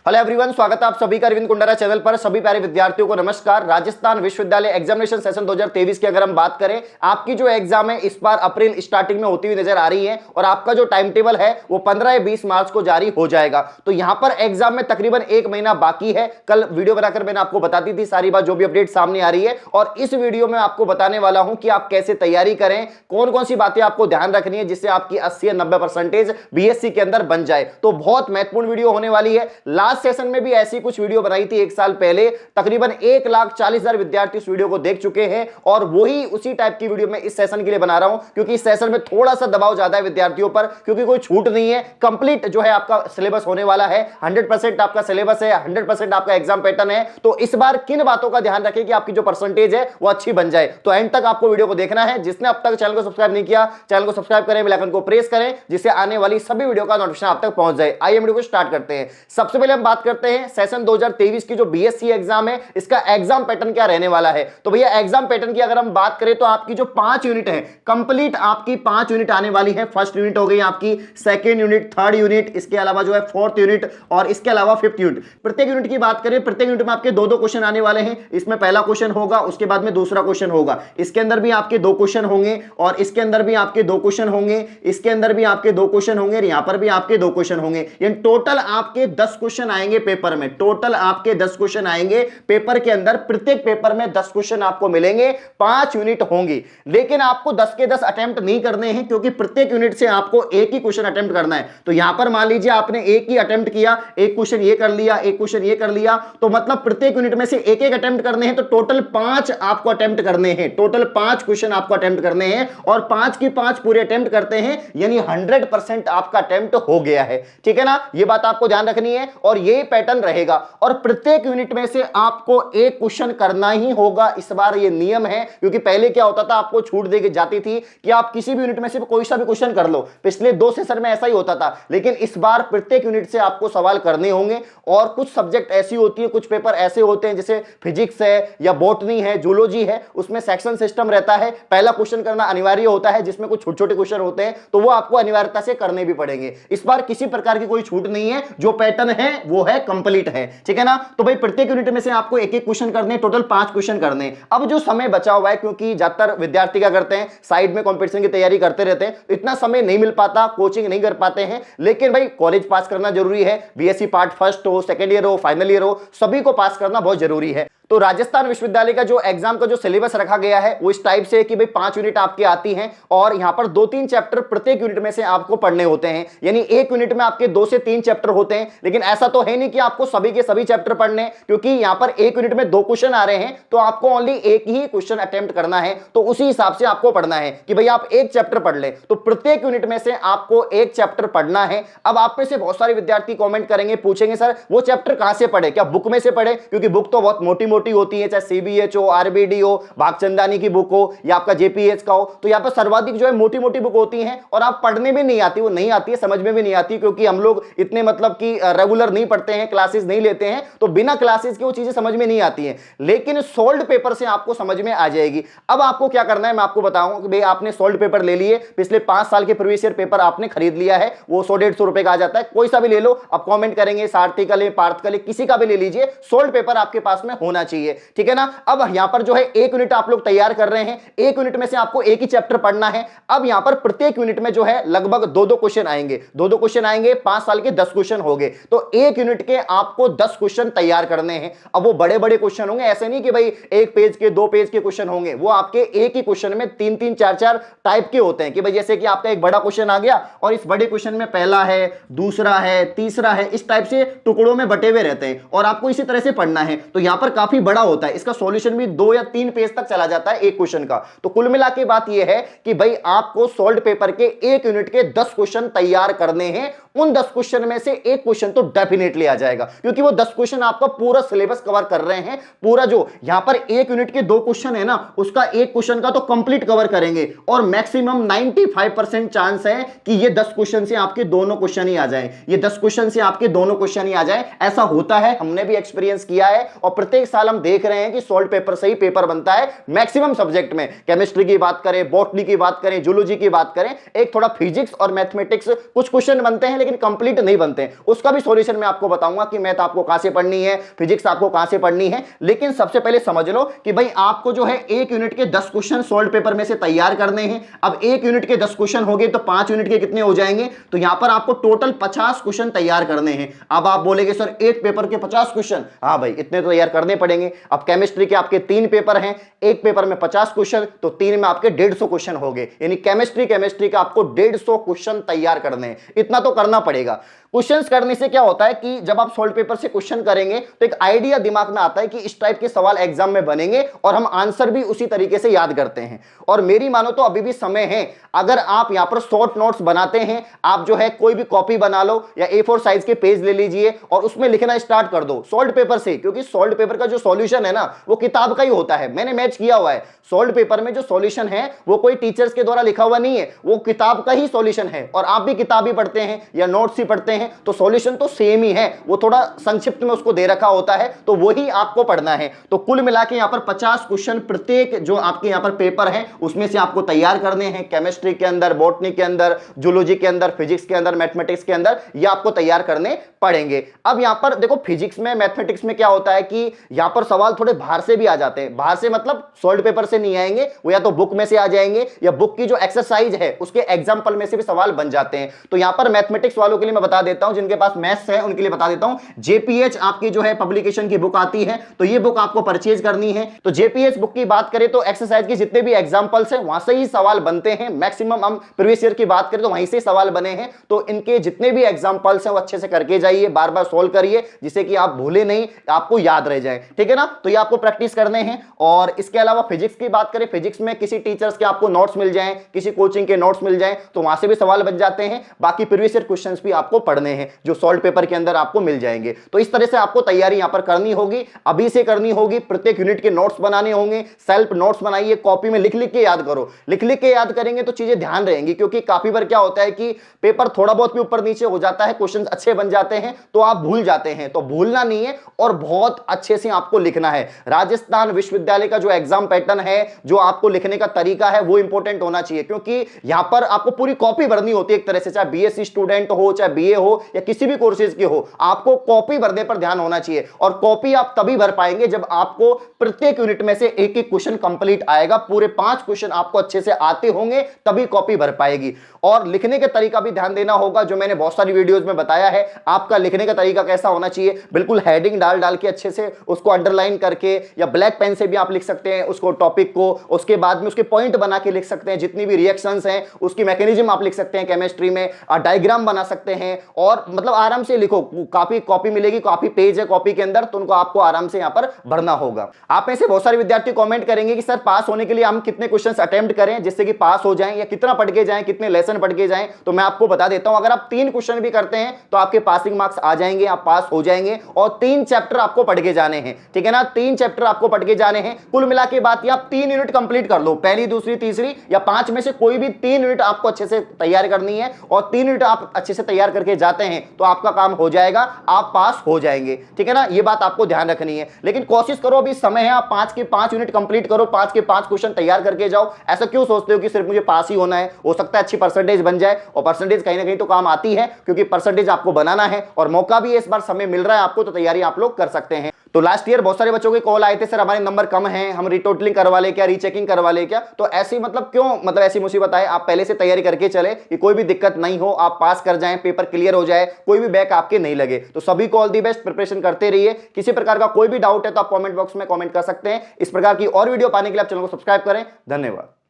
Hello everyone, स्वागत है आप सभी का अरविंद कुंडारा चैनल पर। सभी प्यारे विद्यार्थियों को नमस्कार। राजस्थान विश्वविद्यालय एग्जामिनेशन सेशन 2023 की अगर हम बात करें, आपकी जो एग्जाम है इस बार अप्रैल स्टार्टिंग में होती हुई नजर आ रही है और आपका जो टाइम टेबल है वो 15 या 20 मार्च को जारी हो जाएगा। तो यहां पर एग्जाम में तकरीबन 1 महीना बाकी है। कल वीडियो बनाकर मैंने आपको बता दी थी सारी बात, जो भी अपडेट सामने आ रही है, और इस वीडियो में आपको बताने वाला हूं कि आप कैसे तैयारी करें, कौन कौन सी बातें आपको ध्यान रखनी है जिससे आपकी 80 या 90% बीएससी के अंदर बन जाए। तो बहुत महत्वपूर्ण वीडियो होने वाली है। लास्ट सेशन में भी ऐसी कुछ वीडियो बनाई थी 1 साल पहले, तकरीबन 1,40,000 विद्यार्थी उस वीडियो को देख चुके हैं और वही उसी टाइप की वीडियो मैं इस सेशन के लिए बना रहा हूं, क्योंकि इस सेशन में थोड़ा सा दबाव ज्यादा है विद्यार्थियों पर, क्योंकि कोई छूट नहीं है। कंप्लीट जो है आपका सिलेबस होने वाला है, 100% आपका सिलेबस है, 100% आपका एग्जाम पैटर्न है। तो इस बार किन बातों का ध्यान रखें कि आपकी जो परसेंटेज है वो अच्छी बन जाए। तो एंड तक आपको वीडियो को देखना है। जिसने अब तक चैनल को सब्सक्राइब नहीं किया, चैनल को सब्सक्राइब करें, बेल आइकन को प्रेस करें, जिससे आने वाली सभी वीडियो का नोटिफिकेशन आप तक पहुंच जाए। आइए वीडियो को स्टार्ट करते हैं। सबसे पहले हम बात करते हैं सेशन 2023 की जो बीएससी एग्जाम है, इसका एग्जाम पैटर्न क्या रहने वाला है। तो भैया एग्जाम पैटर्न की अगर हम बात करें तो आपकी जो 5 यूनिट है, कंप्लीट आपकी 5 यूनिट आने वाली है। फर्स्ट यूनिट हो गई आपकी, सेकंड यूनिट, थर्ड यूनिट, इसके अलावा जो है फोर्थ यूनिट और इसके अलावा फिफ्थ यूनिट। प्रत्येक यूनिट की बात करें, प्रत्येक यूनिट में आपके दो क्वेश्चन आने वाले हैं। इसमें पहला क्वेश्चन होगा, उसके बाद में दूसरा क्वेश्चन होगा, इसके अंदर भी आपके 2 क्वेश्चन होंगे और इसके अंदर भी आपके 2 क्वेश्चन होंगे, इसके अंदर भी आपके 2 क्वेश्चन होंगे और यहां पर भी आपके 2 क्वेश्चन होंगे। यानी टोटल आपके 10 क्वेश्चन आएंगे पेपर में। टोटल आपके 10 क्वेश्चन आएंगे पेपर के अंदर। प्रत्येक पेपर में 10 क्वेश्चन आपको मिलेंगे, 5 यूनिट होंगी। लेकिन आपको 10 के 10 अटेम्प्ट नहीं करने हैं, क्योंकि प्रत्येक यूनिट से आपको एक ही क्वेश्चन अटेम्प्ट करना है। तो यहां पर मान लीजिए आपने एक ही अटेम्प्ट किया, एक क्वेश्चन ये कर लिया, एक क्वेश्चन ये कर लिया, तो मतलब प्रत्येक यूनिट में से एक एक अटेम्प्ट करने हैं। तो टोटल 5 आपको अटेम्प्ट करने हैं। टोटल 5 क्वेश्चन आपको अटेम्प्ट करने हैं और 5 की 5 पूरे अटेम्प्ट करते हैं, यानी 100% आपका अटेम्प्ट हो गया है। ठीक है ना, ये बात आपको ध्यान रखनी है और ये पैटर्न रहेगा। और प्रत्येक यूनिट में से आपको एक क्वेश्चन करना ही होगा। इस बार ये नियम है, क्योंकि पहले क्या होता था, आपको छूट दी जाती थी कि आप किसी भी यूनिट में से कोई सा भी क्वेश्चन कर लो। पिछले 2 सेशन में ऐसा ही होता था, लेकिन इस बार प्रत्येक यूनिट से आपको सवाल करने होंगे। और कुछ सब्जेक्ट ऐसी होती है, कुछ पेपर ऐसे होते हैं, जैसे फिजिक्स है या बॉटनी है, जूलॉजी है, उसमें सेक्शन सिस्टम रहता है। पहला क्वेश्चन करना अनिवार्य होता है, जिसमें कुछ छोटे छोटे क्वेश्चन होते हैं, तो वो आपको अनिवार्यता से करने भी पड़ेंगे। इस बार किसी प्रकार की कोई छूट नहीं है, जो पैटर्न है वो है कंप्लीट है। ठीक है ना, तो भाई प्रत्येक यूनिट में से आपको एक एक क्वेश्चन करने, टोटल 5 क्वेश्चन करने। अब जो समय बचा हुआ है, क्योंकि ज्यादातर विद्यार्थी क्या करते हैं, साइड में कंपटीशन की तैयारी करते रहते हैं, तो इतना समय नहीं मिल पाता, कोचिंग नहीं कर पाते हैं। लेकिन भाई कॉलेज पास करना जरूरी है। बीएससी पार्ट फर्स्ट हो, सेकेंड ईयर हो, फाइनल ईयर हो, सभी को पास करना बहुत जरूरी है। तो राजस्थान विश्वविद्यालय का जो एग्जाम का जो सिलेबस रखा गया है वो इस टाइप से है कि भाई 5 यूनिट आपकी आती हैं और यहां पर 2-3 चैप्टर प्रत्येक यूनिट में से आपको पढ़ने होते हैं। यानी एक यूनिट में आपके 2 से 3 चैप्टर होते हैं। लेकिन ऐसा तो है नहीं कि आपको सभी के सभी चैप्टर पढ़ने, क्योंकि यहां पर एक यूनिट में 2 क्वेश्चन आ रहे हैं, तो आपको ओनली एक ही क्वेश्चन अटेम्प्ट करना है। तो उसी हिसाब से आपको पढ़ना है कि भाई आप एक चैप्टर पढ़ ले। तो प्रत्येक यूनिट में से आपको एक चैप्टर पढ़ना है। अब आप में से बहुत सारे विद्यार्थी कॉमेंट करेंगे, पूछेंगे सर वो चैप्टर कहां से पढ़े, क्या बुक में से पढ़े, क्योंकि बुक तो बहुत मोटी मोटी होती है, चाहे सीबीएच हो, आरबीडी हो, भागचंदानी की बुक हो या आपका जेपीएच का हो। तो यहां पर सर्वाधिक जो है मोटी मोटी बुक होती हैं और आप पढ़ने में नहीं आती, वो नहीं आती है, समझ में भी नहीं आती, क्योंकि हम लोग इतने मतलब कि रेगुलर नहीं पढ़ते हैं, क्लासेस नहीं लेते हैं, तो बिना क्लासेस के वो चीजें समझ में नहीं आती हैं। लेकिन सोल्ड पेपर से आपको समझ में आ जाएगी। अब आपको क्या करना है मैं आपको बताऊंगा कि भाई आपने सोल्ड पेपर ले लिए, पिछले 5 साल के प्रीवियस ईयर पेपर आपने खरीद लिया है, वो 100-150 रुपए का आ जाता है, कोई सा भी ले लो। अब कमेंट करेंगे सारथी का ले, पार्थ का ले, किसी का भी ले लीजिए, सोल्ड पेपर आपके पास में होना चाहिए। ठीक है ना। अब यहां पर जो है एक यूनिट आप लोग तैयार कर रहे हैं, एक यूनिट में से आपको एक ही चैप्टर पढ़ना है। अब यहां पर प्रत्येक यूनिट में जो है लगभग 2-2 क्वेश्चन आएंगे, 2-2 क्वेश्चन आएंगे, 5 साल के 10 क्वेश्चन होंगे। तो एक यूनिट के आपको 10 क्वेश्चन तैयार करने हैं। अब वो बड़े बड़े क्वेश्चन होंगे, ऐसे नहीं कि भाई 1 पेज के 2 पेज के क्वेश्चन होंगे, वो आपके एक ही क्वेश्चन में 3-3 4-4 टाइप के होते हैं। कि भाई जैसे कि आपका एक बड़ा क्वेश्चन आ गया और इस बड़े क्वेश्चन में पहला है, दूसरा है, तीसरा है, इस टाइप से टुकड़ों में बटे हुए रहते हैं और आपको इसी तरह से पढ़ना है। तो यहां पर काफी बड़ा होता है, इसका सॉल्यूशन भी 2 या 3 पेज तक चला जाता है एक क्वेश्चन का। तो कुल मिला के बात यह है कि भाई आपको सोल्ड पेपर के एक यूनिट के 10 क्वेश्चन तैयार करने हैं। उन 10 क्वेश्चन में से एक क्वेश्चन तो डेफिनेटली आ जाएगा, क्योंकि वो 10 क्वेश्चन आपका पूरा सिलेबस कवर कर रहे हैं। पूरा जो यहां पर एक यूनिट के 2 क्वेश्चन है ना, उसका एक क्वेश्चन का तो कंप्लीट कवर करेंगे और मैक्सिमम 95% चांस है कि ये 10 क्वेश्चन से आपके दोनों क्वेश्चन ही आ जाए, ये 10 क्वेश्चन से आपके दोनों क्वेश्चन ही आ जाए। ऐसा होता है, हमने भी एक्सपीरियंस किया है और प्रत्येक साल फिलहाल हम देख रहे हैं कि सॉल्ट पेपर से ही पेपर बनता है मैक्सिमम सब्जेक्ट में। केमिस्ट्री की बात करें, बॉटनी की बात करें, जूलॉजी की बात करें, एक थोड़ा फिजिक्स और मैथमेटिक्स कुछ क्वेश्चन बनते हैं लेकिन कंप्लीट नहीं बनते हैं। उसका भी सॉल्यूशन मैं आपको बताऊंगा कि मैथ आपको कहां से पढ़नी है, फिजिक्स आपको कहां से पढ़नी है। लेकिन सबसे पहले समझ लो कि भाई आपको जो है एक यूनिट के 10 क्वेश्चन सॉल्ट पेपर में से तैयार करने हैं। अब एक यूनिट के 10 क्वेश्चन हो गए तो 5 यूनिट के कितने हो जाएंगे? तो यहां पर आपको टोटल 50 क्वेश्चन तैयार करने हैं। अब आप बोलेंगे सर एक पेपर के 50 क्वेश्चन, हाँ भाई इतने तो तैयार करने पड़ेंगे। अब केमिस्ट्री के आपके 3 पेपर हैं, एक पेपर में 50 क्वेश्चन, तो 3 में आपके 150 क्वेश्चन हो गए। यानी केमिस्ट्री का आपको 150 क्वेश्चन तैयार करने हैं। इतना तो करना पड़ेगा। क्वेश्चंस करने से क्या होता है कि जब आप सॉल्ट पेपर से क्वेश्चन करेंगे तो एक आइडिया दिमाग में आता है कि इस टाइप के सवाल एग्जाम में बनेंगे और हम आंसर भी उसी तरीके से याद करते हैं। और मेरी मानो तो अभी भी समय है, अगर आप यहां पर शॉर्ट नोट्स बनाते हैं, आप जो है कोई भी कॉपी बना लो या A4 साइज के पेज ले लीजिए और उसमें लिखना स्टार्ट कर दो सॉल्ट पेपर से। क्योंकि सॉल्ट पेपर का जो सॉल्यूशन है ना वो किताब का ही होता है, मैंने मैच किया हुआ है। सॉल्ट पेपर में जो सॉल्यूशन है वो कोई टीचर्स के द्वारा लिखा हुआ नहीं है, वो किताब का ही सॉल्यूशन है। और आप भी किताब ही पढ़ते हैं या नोट्स ही पढ़ते हैं तो सॉल्यूशन तो सेम ही है, वो थोड़ा संक्षिप्त में उसको दे रखा होता है तो वही आपको पढ़ना है। तो कुल मिला के यहां पर 50 क्वेश्चन प्रत्येक जो आपके यहां पर पेपर है उसमें से आपको तैयार करने हैं। केमिस्ट्री के अंदर, बॉटनी के अंदर, जूलॉजी के अंदर, फिजिक्स के अंदर, मैथमेटिक्स के अंदर, ये आपको तैयार करने पड़ेंगे। अब यहां पर देखो फिजिक्स में, मैथमेटिक्स में क्या होता है कि यहां पर सवाल थोड़े बाहर से भी आ जाते हैं। बाहर से मतलब सॉल्ट पेपर से नहीं आएंगे, वो या तो बुक में से आ जाएंगे या बुक की जो एक्सरसाइज है उसके एग्जांपल में से भी सवाल बन जाते हैं। तो यहां पर मैथमेटिक्स वालों के लिए मैं बता देता हूं, जिनके पास मैथ्स है उनके लिए बता देता हूं, जेपीएच आपकी जो है पब्लिकेशन की बुक आती है, तो ये बुक आपको परचेज करनी है। तो जेपीएच बुक की बात करें तो एक्सरसाइज के जितने भी एग्जांपल्स हैं वहां से ही सवाल बनते हैं। मैक्सिमम हम प्रीवियस ईयर की बात करें तो वहीं से सवाल बने हैं। तो इनके जितने भी एग्जांपल्स हैं वो अच्छे से करके जाइए, बार बार सोल्व करिए, जिससे कि आप भूले नहीं, आपको याद रह जाए। ठीक है ना? तो ये आपको प्रैक्टिस करने हैं। और इसके अलावा फिजिक्स की बात करें, फिजिक्स में किसी टीचर्स के आपको नोट्स मिल जाएं, किसी कोचिंग के नोट्स मिल जाएं तो वहां से भी सवाल बन जाते हैं। बाकी प्रीवियस ईयर क्वेश्चंस भी आपको पढ़ने हैं जो सॉल्ट पेपर के अंदर आपको मिल जाएंगे। तो इस तरह से आपको तैयारी यहां पर करनी होगी, अभी से करनी होगी। प्रत्येक यूनिट के नोट्स बनाने होंगे, सेल्फ नोट्स बनाइए, कॉपी में लिख लिख के याद करो। लिख लिख के याद करेंगे तो चीजें ध्यान रहेंगी, क्योंकि काफी बार क्या होता है कि पेपर थोड़ा बहुत भी ऊपर नीचे हो जाता है, क्वेश्चन अच्छे बन जाते हैं तो आप भूल जाते हैं। तो भूलना नहीं है और बहुत अच्छे से आपको लिखना है। राजस्थान विश्वविद्यालय का जो एग्जाम पैटर्न है, जो आपको लिखने का तरीका है वो इंपॉर्टेंट होना चाहिए, क्योंकि यहां पर आपको पूरी कॉपी भरनी होती है एक तरह से, चाहे बीएससी स्टूडेंट हो, चाहे बीए हो या किसी भी कोर्सेज की हो, आपको कॉपी भरने पर ध्यान होना चाहिए। और कॉपी आप तभी भर पाएंगे जब आपको प्रत्येक यूनिट में से एक एक क्वेश्चन कंप्लीट आएगा। पूरे 5 क्वेश्चन आपको अच्छे से आते होंगे तभी कॉपी भर पाएगी। और लिखने के तरीका भी ध्यान देना होगा, जो मैंने बहुत सारी वीडियोस में बताया है। आपका लिखने का तरीका कैसा होना चाहिए, बिल्कुल हेडिंग डाल डाल के अच्छे से उसको अंडरलाइन करके, या ब्लैक पेन से भी आप लिख सकते हैं उसको, टॉपिक को, उसके बाद में उसके पॉइंट बना के लिख सकते हैं। जितनी भी रिएक्शंस हैं उसकी मैकेनिज्म आप लिख सकते हैं, केमिस्ट्री में डायग्राम बना सकते हैं। और मतलब आराम से लिखो, काफी कॉपी मिलेगी, काफी पेज है कॉपी के अंदर, तो उनको आपको आराम से यहां पर भरना होगा। आप में से बहुत सारे विद्यार्थी कमेंट करेंगे कि सर पास होने के लिए हम कितने क्वेश्चंस अटेम्प्ट करें जिससे कि पास हो जाएं, या कितना पढ़ के जाएं, कितने लेसन पढ़ के जाएं। तो मैं आपको बता देता हूं, अगर आप 3 क्वेश्चन भी करते हैं तो आपके पासिंग मार्क्स आ जाएंगे, आप पास हो जाएंगे। और 3 चैप्टर आपको पढ़ के जाने हैं, ठीक है ना? 3 चैप्टर आपको पढ़ के जाने हैं। कुल मिला के बात, आप 3 यूनिट कंप्लीट कर लो, पहली, दूसरी, तीसरी या 5 में से कोई भी 3 यूनिट आपको अच्छे से तैयार करनी है। और 3 यूनिट आप अच्छे से तैयार करके जाते हैं तो आपका काम हो जाएगा, आप पास हो जाएंगे। ठीक है ना? ये बात आपको ध्यान रखनी है। लेकिन कोशिश करो, अभी समय है, आप 5 के 5 यूनिट कंप्लीट करो, 5 के 5 क्वेश्चन तैयार करके जाओ। ऐसा क्यों सोचते हो कि सिर्फ मुझे पास ही होना है? हो सकता है अच्छी परसेंटेज बन जाए, और परसेंटेज कहीं ना कहीं तो काम आती है, क्योंकि परसेंटेज आपको बनाना है और मौका भी इस बार समय मिल रहा है आपको, तो तैयारी आप लोग कर सकते हैं। तो लास्ट ईयर बहुत सारे बच्चों के कॉल आए थे, सर हमारे नंबर कम हैं, हम रिटोटलिंग करवा ले क्या, रीचेकिंग करवा ले क्या? तो ऐसी मतलब क्यों, मतलब ऐसी मुसीबत आए, आप पहले से तैयारी करके चले कि कोई भी दिक्कत नहीं हो, आप पास कर जाएं, पेपर क्लियर हो जाए, कोई भी बैक आपके नहीं लगे। तो सभी को ऑल दी बेस्ट, प्रिपरेशन करते रहिए। किसी प्रकार का कोई भी डाउट है तो आप कमेंट बॉक्स में कमेंट कर सकते हैं। इस प्रकार की और वीडियो पाने के लिए आप चैनल को सब्सक्राइब करें। धन्यवाद।